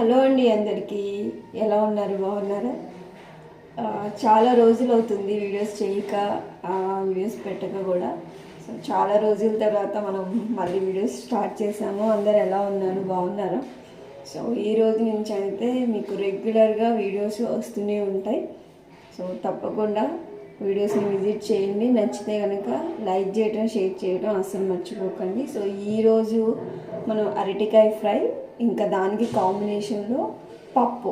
Hello అండి అందరికీ. ఎలా ఉన్నారు? బాగున్నారా? చాలా రోజులు అవుతుంది వీడియోస్ చేయక, వీడియోస్ పెట్టక కూడా. సో చాలా రోజుల తర్వాత మనం మళ్ళీ వీడియోస్ స్టార్ట్ చేసాము. అందరు ఎలా ఉన్నారు? బాగున్నారా? సో ఈ రోజు నుంచి అయితే మీకు రెగ్యులర్గా వీడియోస్ వస్తూనే ఉంటాయి. సో తప్పకుండా వీడియోస్ని విజిట్ చేయండి. నచ్చితే కనుక లైక్ చేయడం, షేర్ చేయడం అస్సలు మర్చిపోకండి. సో ఈరోజు మనం అరటికాయ ఫ్రై, ఇంకా దానికి కాంబినేషన్లో పప్పు,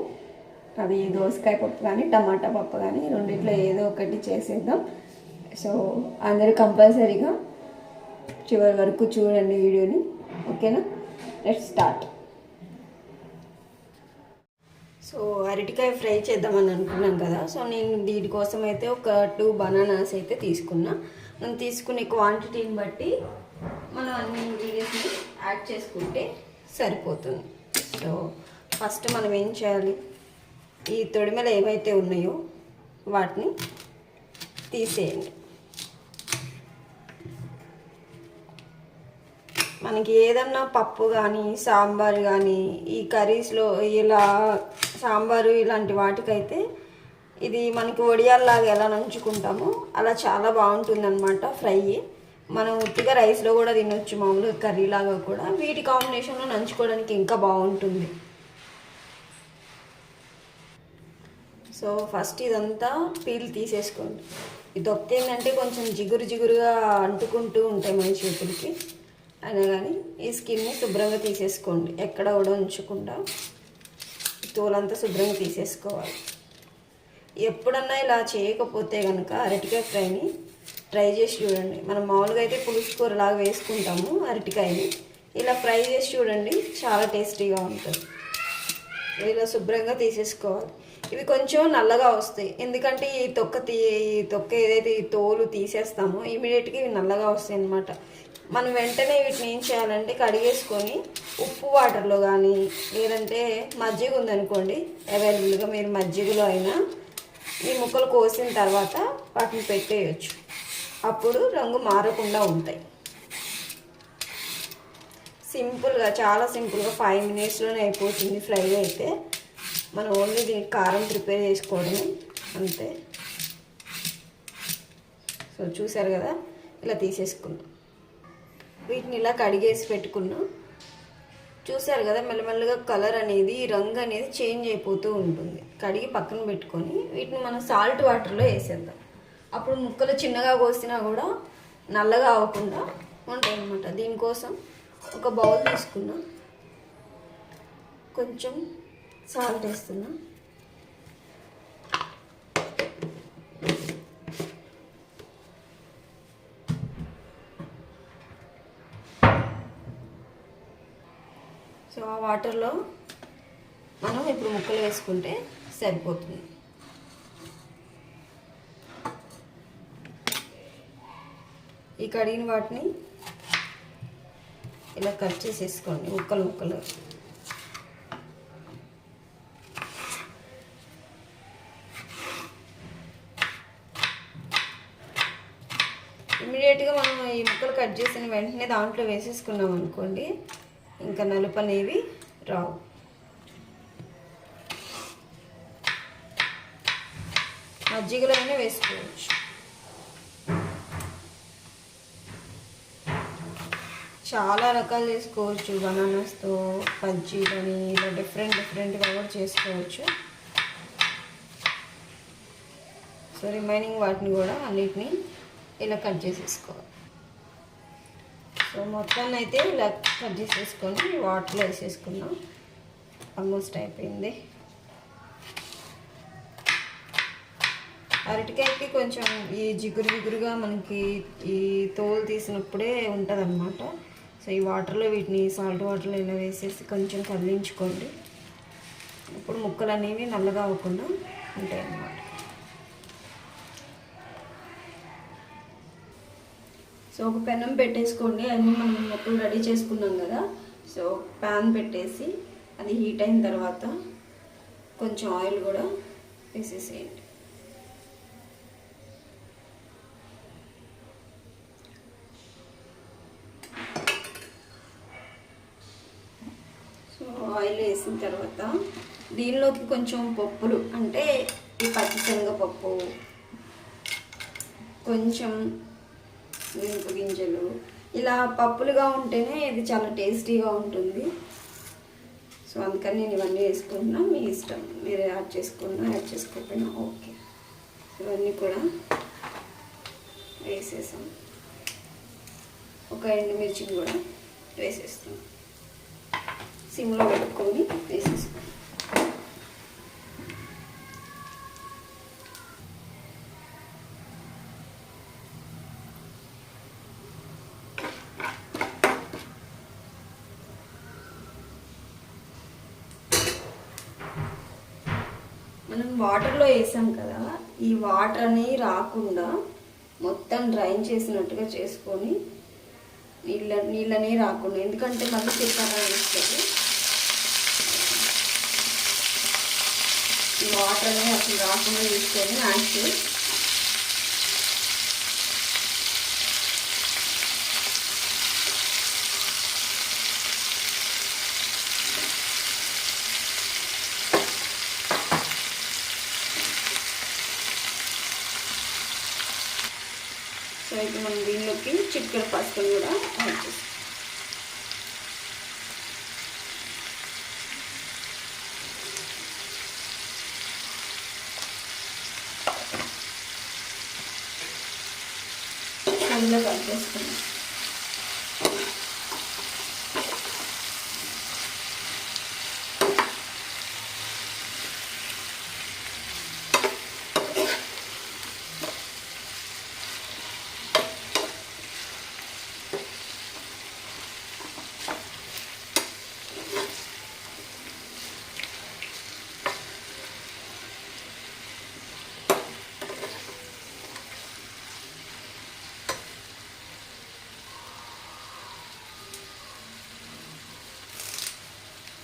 అది దోసకాయ పప్పు కానీ టమాటా పప్పు కానీ రెండిట్లో ఏదో ఒకటి చేసేద్దాం. సో అందరూ కంపల్సరీగా చివరి వరకు చూడండి వీడియోని. ఓకేనా? Let's start. సో అరటికాయ ఫ్రై చేద్దామని అనుకున్నాం కదా. సో నేను దీనికోసం అయితే ఒక 2 బనానాస్ అయితే తీసుకున్నా. మనం తీసుకునే క్వాంటిటీని బట్టి మనం అన్ని ఇంగ్రీడియంట్స్ని యాడ్ చేసుకుంటే సరిపోతుంది. సో ఫస్ట్ మనం ఏం చేయాలి, ఈ తొడిమెలు ఏవైతే ఉన్నాయో వాటిని తీసేయండి. మనకి ఏదన్నా పప్పు కానీ సాంబార్ కానీ ఈ కర్రీస్లో ఇలా సాంబారు ఇలాంటి వాటికైతే ఇది మనకి వడియాల్లాగా ఎలా నంచుకుంటామో అలా చాలా బాగుంటుంది అనమాట ఫ్రై. మనం ఉత్తిగా రైస్లో కూడా తినొచ్చు, మామూలుగా కర్రీలాగా కూడా. వీటి కాంబినేషన్లో నంచుకోవడానికి ఇంకా బాగుంటుంది. సో ఫస్ట్ ఇదంతా పీల్ తీసేసుకోండి. ఇది ఏంటంటే కొంచెం జిగురు జిగురుగా అంటుకుంటూ ఉంటాయి మన చేతులకి. అయినా కానీ ఈ స్కిన్ని శుభ్రంగా తీసేసుకోండి, ఎక్కడ కూడా ఉంచకుండా తోలంతా శుభ్రంగా తీసేసుకోవాలి. ఎప్పుడన్నా ఇలా చేయకపోతే కనుక అరటికాయ ఫ్రైని ట్రై చేసి చూడండి. మనం మామూలుగా అయితే పులుసు కూరలాగా వేసుకుంటాము అరటికాయని, ఇలా ఫ్రై చేసి చూడండి, చాలా టేస్టీగా ఉంటుంది. ఇలా శుభ్రంగా తీసేసుకోవాలి. ఇవి కొంచెం నల్లగా వస్తాయి, ఎందుకంటే ఈ తొక్క ఏదైతే ఈ తోలు తీసేస్తామో ఇమీడియట్గా ఇవి నల్లగా వస్తాయి అన్నమాట. మనం వెంటనే వీటిని ఏం చేయాలంటే కడిగేసుకొని ఉప్పు వాటర్లో కానీ లేదంటే మజ్జిగ ఉందనుకోండి అవైలబుల్గా, మీరు మజ్జిగలో అయినా ఈ ముక్కలు కోసిన తర్వాత వాటిని పెట్టేయచ్చు. అప్పుడు రంగు మారకుండా ఉంటాయి. సింపుల్గా, చాలా సింపుల్గా 5 మినిట్స్లోనే అయిపోతుంది ఫ్రై అయితే. మనం ఓన్లీ దీనికి కారం ప్రిపేర్ చేసుకోవడమే, అంతే. సో చూసారు కదా, ఇలా తీసేసుకున్నాం. వీటిని ఇలా కడిగేసి పెట్టుకున్నాం. చూసారు కదా, మెల్లమెల్లగా కలర్ అనేది, రంగు అనేది చేంజ్ అయిపోతూ ఉంటుంది. కడిగి పక్కన పెట్టుకొని వీటిని మనం సాల్ట్ వాటర్లో వేసేద్దాం. అప్పుడు ముక్కలు చిన్నగా కోసినా కూడా నల్లగా అవ్వకుండా ఉంటాయి అన్నమాట. దీనికోసం ఒక బౌల్ తీసుకున్నా, కొంచెం సాల్ట్ వేస్తున్నా. సో ఆ వాటర్లో మనం ఇప్పుడు ముక్కలు వేసుకుంటే సరిపోతుంది. ఈ కడిగిన వాటిని ఇలా కట్ చేసేసుకోండి ముక్కలు ముక్కలు. ఇమీడియట్గా మనం ఈ ముక్కలు కట్ చేసిన వెంటనే దాంట్లో వేసేసుకున్నాం అనుకోండి, ఇంకా నలుపు అనేవి రావు. మజ్జిగలో అయినా వేసుకోవచ్చు. చాలా రకాలు చేసుకోవచ్చు, బనానాస్తో బజ్జీలని ఇలా డిఫరెంట్గా కూడా చేసుకోవచ్చు. సో రిమైనింగ్ వాటిని కూడా అన్నిటినీ ఇలా కట్ చేసేసుకోవాలి. సో మొత్తాన్ని అయితే ఇలా కట్ చేసేసుకొని వాటర్లో వేసేసుకున్నాం. ఆల్మోస్ట్ అయిపోయింది. అరటికాయకి కొంచెం ఈ జిగురుగా మనకి ఈ తోలు తీసినప్పుడే ఉంటుంది అన్నమాట. సో ఈ వాటర్లో వీటిని సాల్ట్ వాటర్లో ఇలా వేసేసి కొంచెం కదిలించుకోండి. ఇప్పుడు ముక్కలు అనేవి నల్లగా అవ్వకుండా ఉంటాయి అన్నమాట. సో ఒక పెనం పెట్టేసుకోండి. అన్నీ మనం మొత్తం రెడీ చేసుకున్నాం కదా. సో ప్యాన్ పెట్టేసి అది హీట్ అయిన తర్వాత కొంచెం ఆయిల్ కూడా వేసేసేయండి. సో ఆయిల్ వేసిన తర్వాత దీనిలోకి కొంచెం పప్పులు అంటే ఈ పచ్చిశనగపప్పు, కొంచెం మినప గింజలు, ఇలా పప్పులుగా ఉంటేనే ఇది చాలా టేస్టీగా ఉంటుంది. సో అందుకని నేను ఇవన్నీ వేసుకుంటున్నా. మీ ఇష్టం, మీరు యాడ్ చేసుకున్నా యాడ్ చేసుకోకపోయినా ఓకే. ఇవన్నీ కూడా వేసేసాం. ఒక ఎండుమిర్చిని కూడా వేసేస్తాం. సిమ్లో పెట్టుకొని వేసేస్తాం. మనం వాటర్లో వేసాం కదా, ఈ వాటర్ అని రాకుండా మొత్తం డ్రైన్ చేసినట్టుగా చేసుకొని నీళ్ళని రాకుండా, ఎందుకంటే మళ్ళీ తిప్పాలని వేస్తుంది. ఈ వాటర్ అనేది అసలు రాకుండా తీసుకొని మ్యాష్ సో అయితే మనం దీనిలోకి చిటికెడు పసుపుని కూడా యాడ్ చేస్తాం. అందులో కలిపేసుకున్నాం.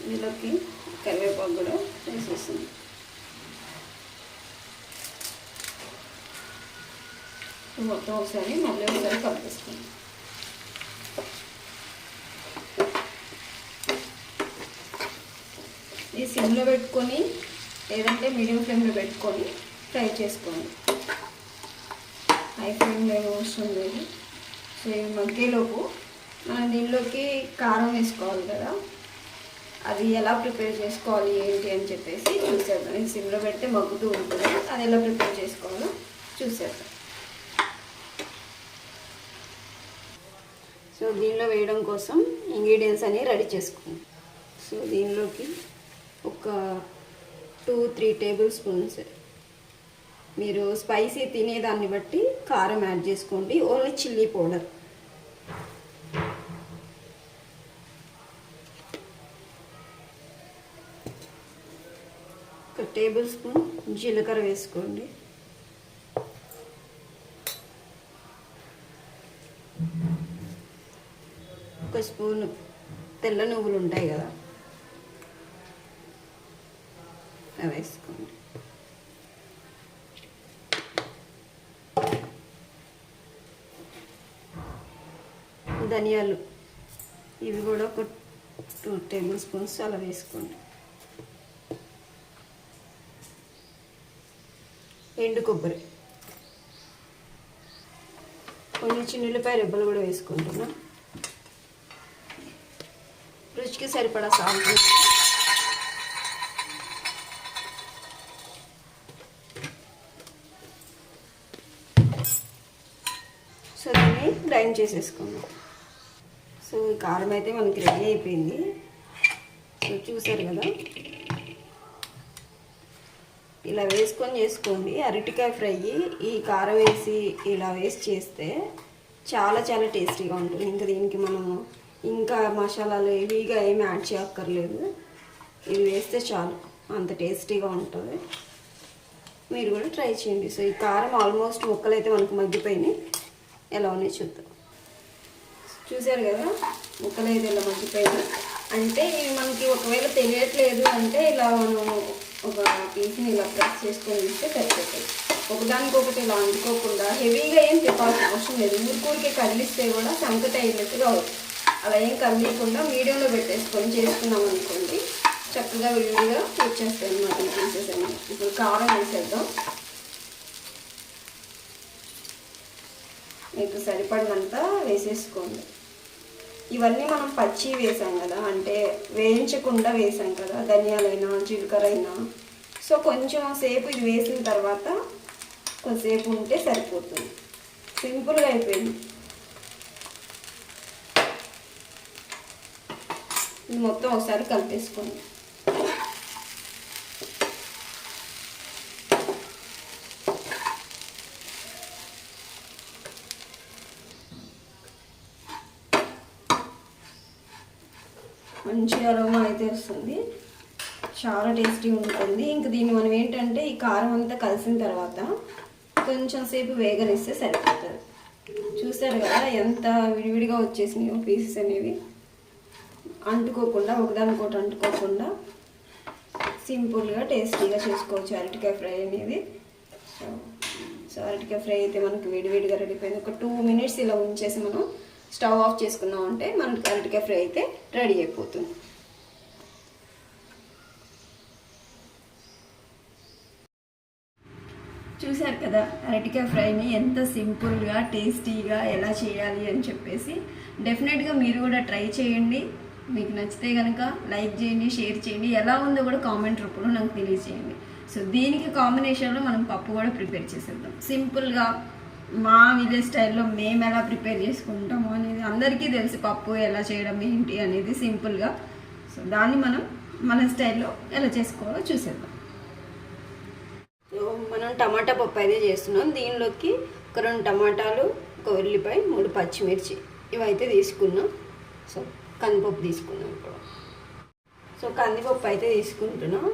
ఇందులోకి కరివేపాకు కూడా వేసేస్తుంది. మొత్తం ఒకసారి మళ్ళీ ఒకసారి కలిపేస్తుంది. ఈ సిమ్లో పెట్టుకొని లేదంటే మీడియం ఫ్లేమ్లో పెట్టుకొని ఫ్రై చేసుకోండి. హై ఫ్లేమ్లో ఏమో అవసరం లేదు. సో ఈ మగ్గేలోపు మనం దీనిలోకి కారం వేసుకోవాలి కదా, అది ఎలా ప్రిపేర్ చేసుకోవాలి ఏంటి అని చెప్పేసి చూసేద్దాం. ఇది సిమ్లో పెడితే మగ్గుతూ ఉంటుంది, అది ఎలా ప్రిపేర్ చేసుకోవాలో చూసేద్దాం. సో దీనిలో వేయడం కోసం ఇంగ్రీడియంట్స్ అన్నీ రెడీ చేసుకుందాం. సో దీనిలోకి ఒక 2-3 టేబుల్ స్పూన్స్, మీరు స్పైసీ తినేదాన్ని బట్టి కారం యాడ్ చేసుకోండి. ఓన్లీ చిల్లీ పౌడర్, ఒక టేబుల్ స్పూన్ జీలకర్ర వేసుకోండి. ఒక స్పూన్ తెల్ల నువ్వులు ఉంటాయి కదా, అవి వేసుకోండి. ధనియాలు ఇవి కూడా ఒక 2 టేబుల్ స్పూన్స్ అలా వేసుకోండి. ఎండు కొబ్బరి, కొన్ని చిన్నులపాయ రెబ్బలు కూడా వేసుకుంటున్నా. రుచికి సరిపడా సాల్ట్, సో దీన్ని గ్రైండ్ చేసేసుకుందాం. సో ఈ కారం అయితే మనకి రెడీ అయిపోయింది. సో చూసారు కదా, ఇలా వేసుకొని చేసుకోండి. అరటికాయ ఫ్రై ఈ కారం వేసి ఇలా వేసి చేస్తే చాలా చాలా టేస్టీగా ఉంటుంది. ఇంకా దీనికి మనము ఇంకా మసాలాలు హెవీగా ఏమి యాడ్ చేయక్కర్లేదు, ఇది వేస్తే చాలు, అంత టేస్టీగా ఉంటుంది. మీరు కూడా ట్రై చేయండి. సో ఈ కారం ఆల్మోస్ట్ ముక్కలు అయితే మనకు మగ్గిపోయినాయి. ఎలా ఉన్నాయి చూద్దాం. చూసారు కదా, ముక్కలు అయితే ఇలా మగ్గిపోయినాయి. అంటే ఇవి మనకి ఒకవేళ తెలియట్లేదు అంటే ఇలా మనం ఒక పీస్ని ఇలా ప్రెస్ చేసుకొని ఇస్తే సరిపోతుంది. ఒకదానికొకటి ఇలా అంటుకోకుండా హెవీగా ఏం తిప్పాల్సిన అవసరం లేదు. ఊరికూరికి కదిలిస్తే కూడా సంకట అయినట్టుగా అవుతుంది. అలా ఏం కదిలియకుండా మీడియంలో పెట్టేసుకొని చేసుకున్నాం అనుకోండి, చక్కగా విడివిడిగా వచ్చేస్తాయి అన్నమాట ఈ పీసెస్ అన్నీ. ఇప్పుడు కారం వేసేద్దాం. మీకు సరిపడినంత వేసేసుకోండి. ఇవన్నీ మనం పచ్చి వేసాం కదా, అంటే వేయించకుండా వేసాం కదా, ధనియాలైనా జీలకర్ర అయినా. సో కొంచెం సేపు ఇది వేసిన తర్వాత కొంతసేపు ఉంటే సరిపోతుంది. సింపుల్గా అయిపోయింది. ఇది మొత్తం ఒకసారి కలిపేసుకోండి. మంచి అరోమా అయితే వస్తుంది, చాలా టేస్టీ ఉంటుంది. ఇంక దీన్ని మనం ఏంటంటే ఈ కారం అంతా కలిసిన తర్వాత కొంచెం సేపు వేగనిస్తే సరిపోతుంది. చూసారు కదా ఎంత విడివిడిగా వచ్చేసినాయో పీసెస్ అనేవి, అంటుకోకుండా ఒకదానికోటి అంటుకోకుండా సింపుల్గా టేస్టీగా చేసుకోవచ్చు అరటికాయ ఫ్రై అనేది. సో అరటికాయ ఫ్రై అయితే మనకు విడివిడిగా రెడీపోయింది. ఒక 2 మినిట్స్ ఇలా ఉంచేసి మనం స్టవ్ ఆఫ్ చేసుకున్నాం అంటే మనకి అరటికాయ ఫ్రై అయితే రెడీ అయిపోతుంది. చూసారు కదా అరటికాయ ఫ్రైని ఎంత సింపుల్గా టేస్టీగా ఎలా చేయాలి అని చెప్పేసి. డెఫినెట్గా మీరు కూడా ట్రై చేయండి. మీకు నచ్చితే కనుక లైక్ చేయండి, షేర్ చేయండి, ఎలా ఉందో కూడా కామెంట్ రూపంలో నాకు తెలియజేయండి. సో దీనికి కాంబినేషన్లో మనం పప్పు కూడా ప్రిపేర్ చేసేద్దాం సింపుల్గా. మా విలేజ్ స్టైల్లో మేము ఎలా ప్రిపేర్ చేసుకుంటాము అనేది అందరికీ తెలిసి, పప్పు ఎలా చేయడం ఏంటి అనేది సింపుల్గా. సో దాన్ని మనం మన స్టైల్లో ఎలా చేసుకోవాలో చూసేద్దాం. సో మనం టమాటా పప్పు అయితే చేస్తున్నాం. దీనిలోకి ఒక 2 టమాటాలు, ఒక ఉల్లిపాయ, 3 పచ్చిమిర్చి ఇవైతే తీసుకున్నాం. సో కందిపప్పు తీసుకున్నాం ఇప్పుడు. సో కందిపప్పు అయితే తీసుకుంటున్నాం.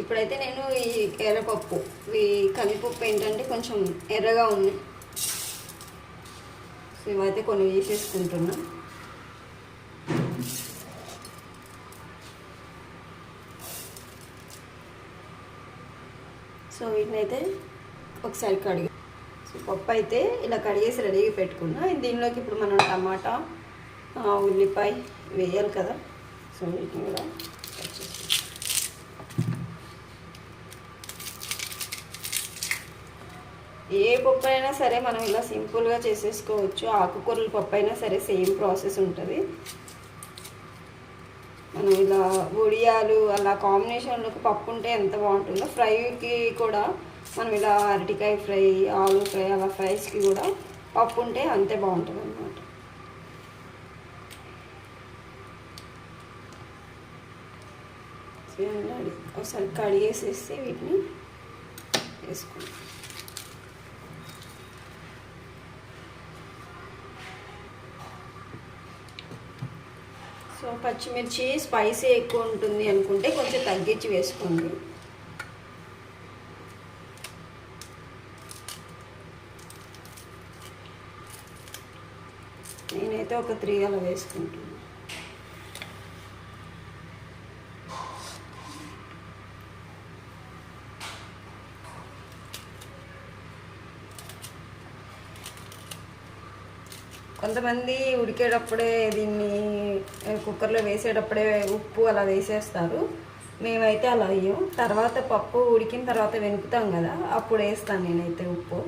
ఇప్పుడైతే నేను ఈ ఎర్రపప్పు, ఈ కందిపప్పు ఏంటంటే కొంచెం ఎర్రగా ఉన్నాయి. సో ఇవైతే కొన్ని వేసేసుకుంటున్నా. సో వీటినైతే ఒకసారి కడిగి, సో పప్పు అయితే ఇలా కడిగేసి రెడీగా పెట్టుకున్నా. దీనిలోకి ఇప్పుడు మనం టమాటా, ఉల్లిపాయ వేయాలి కదా. సో వీటిని కూడా కట్ చేసి, ఏ పప్పు అయినా సరే మనం ఇలా సింపుల్గా చేసేసుకోవచ్చు. ఆకుకూరల పప్పు అయినా సరే సేమ్ ప్రాసెస్ ఉంటుంది. మనం ఇలా వడియాలు అలా కాంబినేషన్లోకి పప్పు ఉంటే ఎంత బాగుంటుందో, ఫ్రైకి కూడా మనం ఇలా అరటికాయ ఫ్రై, ఆలు ఫ్రై అలా ఫ్రైస్కి కూడా పప్పు ఉంటే అంతే బాగుంటుంది అన్నమాట. ఒకసారి కడిగేసేసి వీటిని వేసుకుంటాం. సో పచ్చిమిర్చి స్పైసీ ఎక్కువ ఉంటుంది అనుకుంటే కొంచెం తగ్గించి వేసుకోండి. నేనైతే ఒక 3 అలా వేసుకుంటున్నాను. కొంతమంది ఉడికేటప్పుడే దీన్ని కుక్కర్లో వేసేటప్పుడే ఉప్పు అలా వేసేస్తారు. మేమైతే అలా వేయం. తర్వాత పప్పు ఉడికిన తర్వాత వెనుకుతాం కదా, అప్పుడు వేస్తాను నేనైతే ఉప్పు.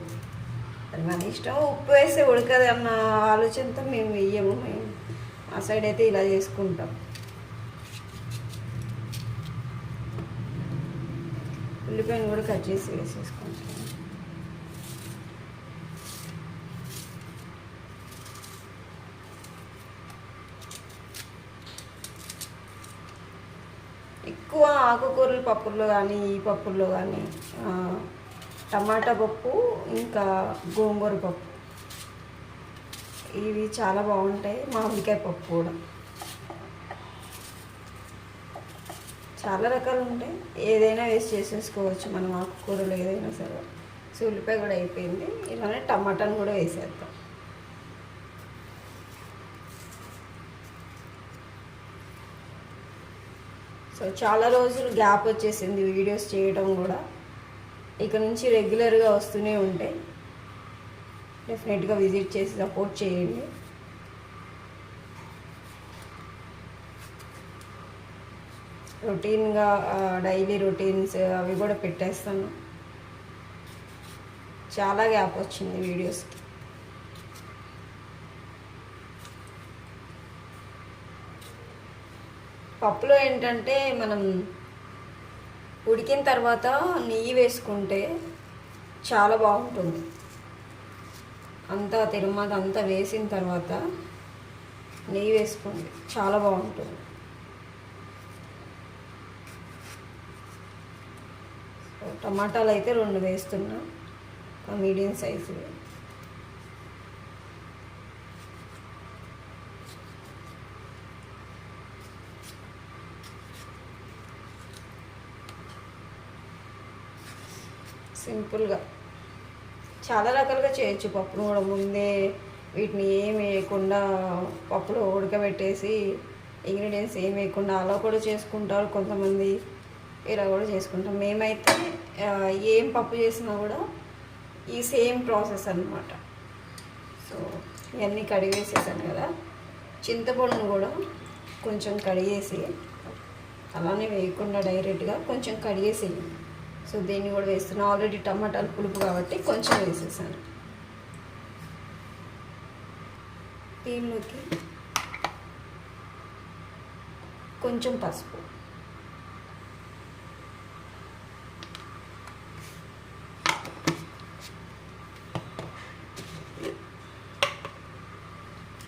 అది మన ఇష్టం. ఉప్పు వేస్తే ఉడకదు అన్న ఆలోచనతో మేము వేయము. మేము ఆ సైడ్ అయితే ఇలా చేసుకుంటాం. ఉల్లిపాయను కూడా కట్ చేసి వేసేసుకుంటాం. ఎక్కువ ఆకుకూరల పప్పుల్లో కానీ ఈ పప్పుల్లో కానీ టమాటా పప్పు, ఇంకా గోంగూర పప్పు, ఇవి చాలా బాగుంటాయి. మామిడికాయ పప్పు కూడా చాలా రకాలు ఉంటాయి. ఏదైనా వేసి చేసేసుకోవచ్చు మనం, ఆకుకూరలు ఏదైనా సరే. సో ఉల్లిపాయ కూడా అయిపోయింది. ఇలానే టమాటాను కూడా వేసేద్దాం. సో చాలా రోజులు గ్యాప్ వచ్చేసింది వీడియోస్ చేయడం కూడా. ఇక నుంచి రెగ్యులర్గా వస్తూనే ఉంటాయి. డెఫినెట్గా విజిట్ చేసి సపోర్ట్ చేయండి. రొటీన్గా డైలీ రొటీన్స్ అవి కూడా పెట్టేస్తాను. చాలా గ్యాప్ వచ్చింది వీడియోస్కి. పప్పులో ఏంటంటే మనం ఉడికిన తర్వాత నెయ్యి వేసుకుంటే చాలా బాగుంటుంది. అంతా తిరుమత అంతా వేసిన తర్వాత నెయ్యి వేసుకోండి, చాలా బాగుంటుంది. టమాటాలు అయితే 2 వేస్తున్నా, మీడియం సైజు. సింపుల్గా చాలా రకాలుగా చేయొచ్చు. పప్పును కూడా ముందే వీటిని ఏం వేయకుండా పప్పులో ఉడకబెట్టేసి ఇంగ్రీడియంట్స్ ఏం వేయకుండా అలా కూడా చేసుకుంటారు కొంతమంది, ఇలా కూడా చేసుకుంటాం. మేమైతే ఏం పప్పు చేసినా కూడా ఈ సేమ్ ప్రాసెస్ అన్నమాట. సో ఇవన్నీ కడిగేసేసాను కదా, చింతపండును కూడా కొంచెం కడిగేసి అలానే వేయకుండా డైరెక్ట్గా కొంచెం కడిగేసి, సో దీన్ని కూడా వేస్తున్నాను. ఆల్రెడీ టమాటాలు పులుపు కాబట్టి కొంచెం వేసేసాను. దీనిలోకి కొంచెం పసుపు,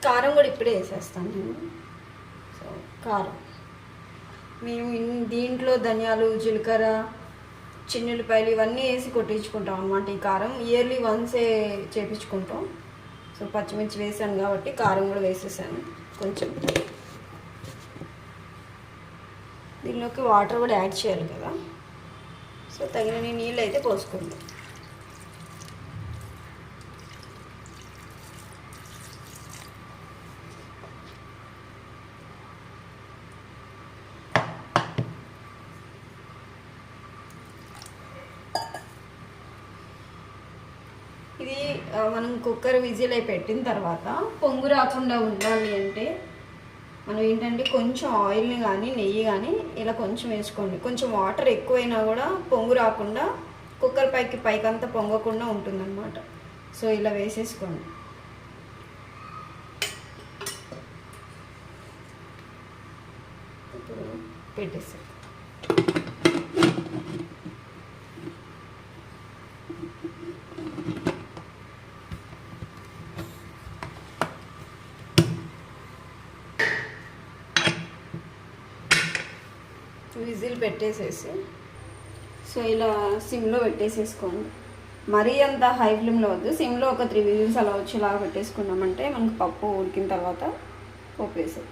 కారం కూడా ఇప్పుడే వేసేస్తాను నేను. సో కారం మేము దీంట్లో ధనియాలు, జీలకర్ర, చిన్నులపాయలు ఇవన్నీ వేసి కొట్టించుకుంటాం అన్నమాట. ఈ కారం ఇయర్లీ వన్సే చేపించుకుంటాం. సో పచ్చిమిర్చి వేసాను కాబట్టి కారం కూడా వేసేసాను కొంచెం. దీనిలోకి వాటర్ కూడా యాడ్ చేయాలి కదా, సో తగినన్ని నీళ్ళు అయితే పోసుకుంటాం. ఇది మనం కుక్కర్ విజిల్ అయి పెట్టిన తర్వాత పొంగు రాకుండా ఉండాలి అంటే మనం ఏంటంటే కొంచెం ఆయిల్ని కానీ నెయ్యి కానీ ఇలా కొంచెం వేసుకోండి. కొంచెం వాటర్ ఎక్కువైనా కూడా పొంగు రాకుండా కుక్కర్ పైకంతా పొంగకుండా ఉంటుందన్నమాట. సో ఇలా వేసేసుకోండి. ఇప్పుడు పెట్టేసి విజిల్ పెట్టేసేసి, సో ఇలా సిమ్లో పెట్టేసేసుకోండి. మరీ అంత హై ఫ్లేమ్లో వద్దు, సిమ్లో ఒక 3 విజిల్స్ అలా వచ్చేలాగా పెట్టేసుకున్నామంటే మనకు పప్పు ఉడికిన తర్వాత పప్పు వేసేది.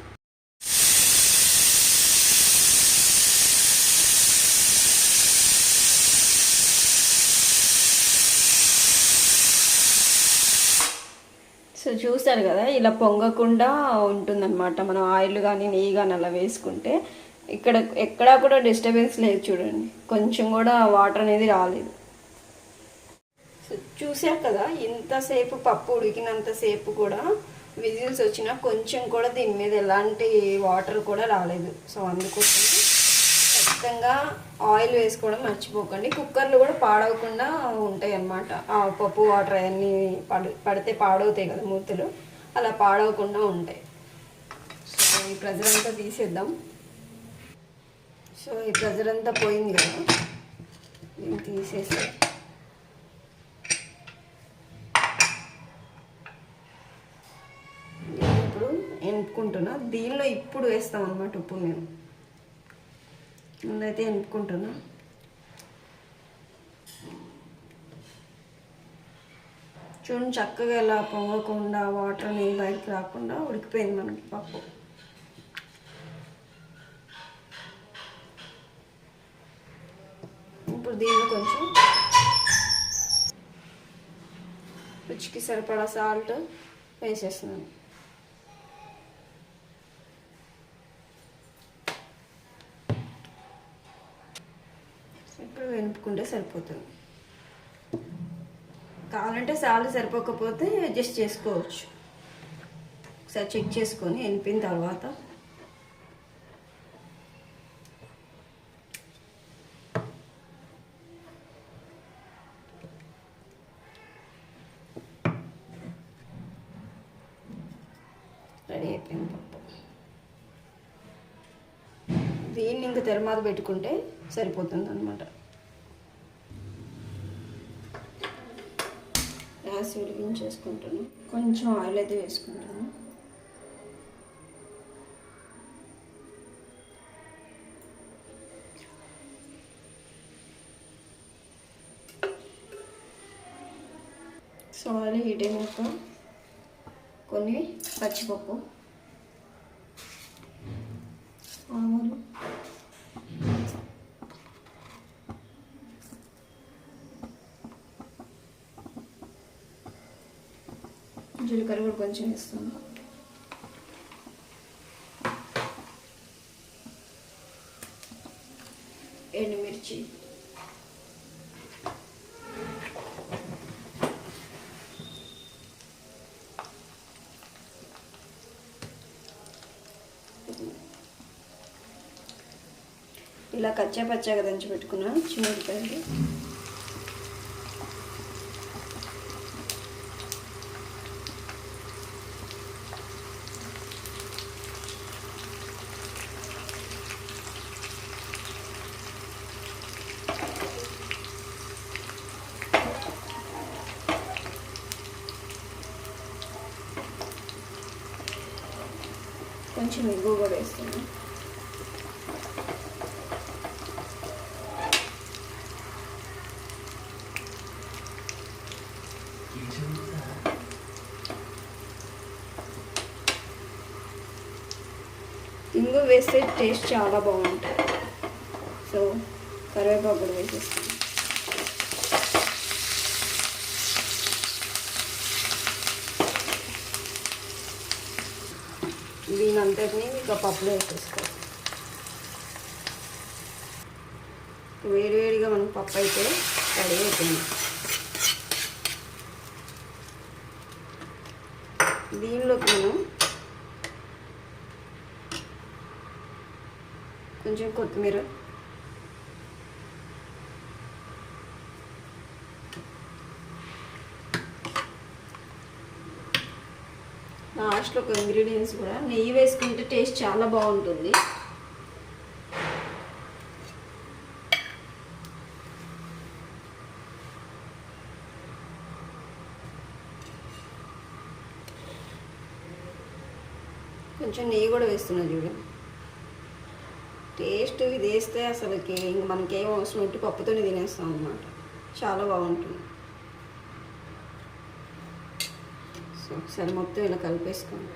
సో చూస్తారు కదా, ఇలా పొంగకుండా ఉంటుందన్నమాట. మనం ఆయిల్ కానీ నెయ్యి కానీ అలా వేసుకుంటే ఇక్కడ ఎక్కడా కూడా డిస్టర్బెన్స్ లేదు. చూడండి, కొంచెం కూడా వాటర్ అనేది రాలేదు. సో చూసారు కదా, ఇంతసేపు పప్పు ఉడికినంతసేపు కూడా విజిల్స్ వచ్చినా కొంచెం కూడా దీని మీద ఎలాంటి వాటర్ కూడా రాలేదు. సో అందుకోసం ఖచ్చితంగా ఆయిల్ వేసుకోవడం మర్చిపోకండి. కుక్కర్లు కూడా పాడవకుండా ఉంటాయి అన్నమాట. ఆ పప్పు వాటర్ అవన్నీ పడితే పాడవుతాయి కదా మూతులు, అలా పాడవకుండా ఉంటాయి. సో ఈ ప్రెజర్ అంతా తీసేద్దాం. సో ఈ ప్రెజర్ అంతా పోయింది కదా, దీన్ని తీసేసి ఇప్పుడు ఎనుపుకుంటున్నా. దీనిలో ఇప్పుడు వేస్తాం అన్నమాట ఉప్పు. మేము ముందైతే ఎనుపుకుంటున్నా. చూడండి, చక్కగా ఎలా పొంగకుండా వాటర్ అనేది బయటకు రాకుండా ఉడికిపోయింది మనకి పప్పు. ఇప్పుడు దీనిలో కొంచెం రుచికి సరిపడా సాల్ట్ వేసేస్తున్నాను. ఇప్పుడు వెనుపుకుంటే సరిపోతుంది. కావాలంటే సాల్ట్ సరిపోకపోతే అడ్జస్ట్ చేసుకోవచ్చు. ఒకసారి చెక్ చేసుకొని ఎనిపిన తర్వాత అయిపోయింది పప్పు. దీన్ని ఇంకా తెరమాద పెట్టుకుంటే సరిపోతుంది అనమాట. గ్యాస్ వెలిగించేసుకుంటాను. కొంచెం ఆయిల్ అయితే వేసుకుంటాను. సో ఆయిల్ హీట్ అయినాక కొన్ని పచ్చిపప్పు, ఆవాలు, జీలకర్ర కూడా కొంచెం వేస్తాను. ఎండుమిర్చి, ఇలా కచ్చా పచ్చాగా దంచి పెట్టుకున్న చిన్నకాయలు, కొంచెం ఎగ్గు కూడా వేస్తున్నాను. ఇంగు వేస్తే టేస్ట్ చాలా బాగుంటుంది. సో కరివేపాకు కూడా వేసేస్తాను. దీని అంతటినీ మీకు పప్పులో వేసేసుకోవాలి. వేడివేడిగా మన పప్పు అయితే రెడీ అయిపోయింది. దీనిలోకి మనం కొంచెం కొత్తిమీర, లాస్ట్లో ఒక ఇంగ్రీడియంట్స్ కూడా నెయ్యి వేసుకుంటే టేస్ట్ చాలా బాగుంటుంది. కొంచెం నెయ్యి కూడా వేస్తున్నా చూడండి. టేస్ట్ ఇది వేస్తే అసలుకి ఇంక మనకేం అవసరం ఉంటే పప్పుతోనే తినేస్తాం అన్నమాట. చాలా బాగుంటుంది. సో ఒకసారి మొత్తం ఇలా కలిపేసుకోండి.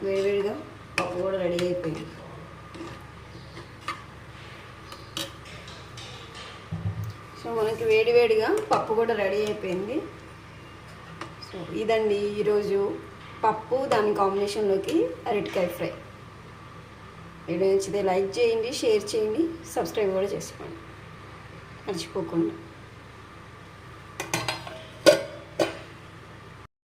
వేడివేడిగా పప్పు కూడా రెడీ అయిపోయింది. సో మనకి వేడివేడిగా పప్పు కూడా రెడీ అయిపోయింది. సో ఇదండి ఈరోజు పప్పు, దాని కాంబినేషన్లోకి అరటికాయ ఫ్రై. వీడియో నచ్చితే లైక్ చేయండి, షేర్ చేయండి, సబ్స్క్రైబ్ కూడా చేసుకోండి మర్చిపోకుండా.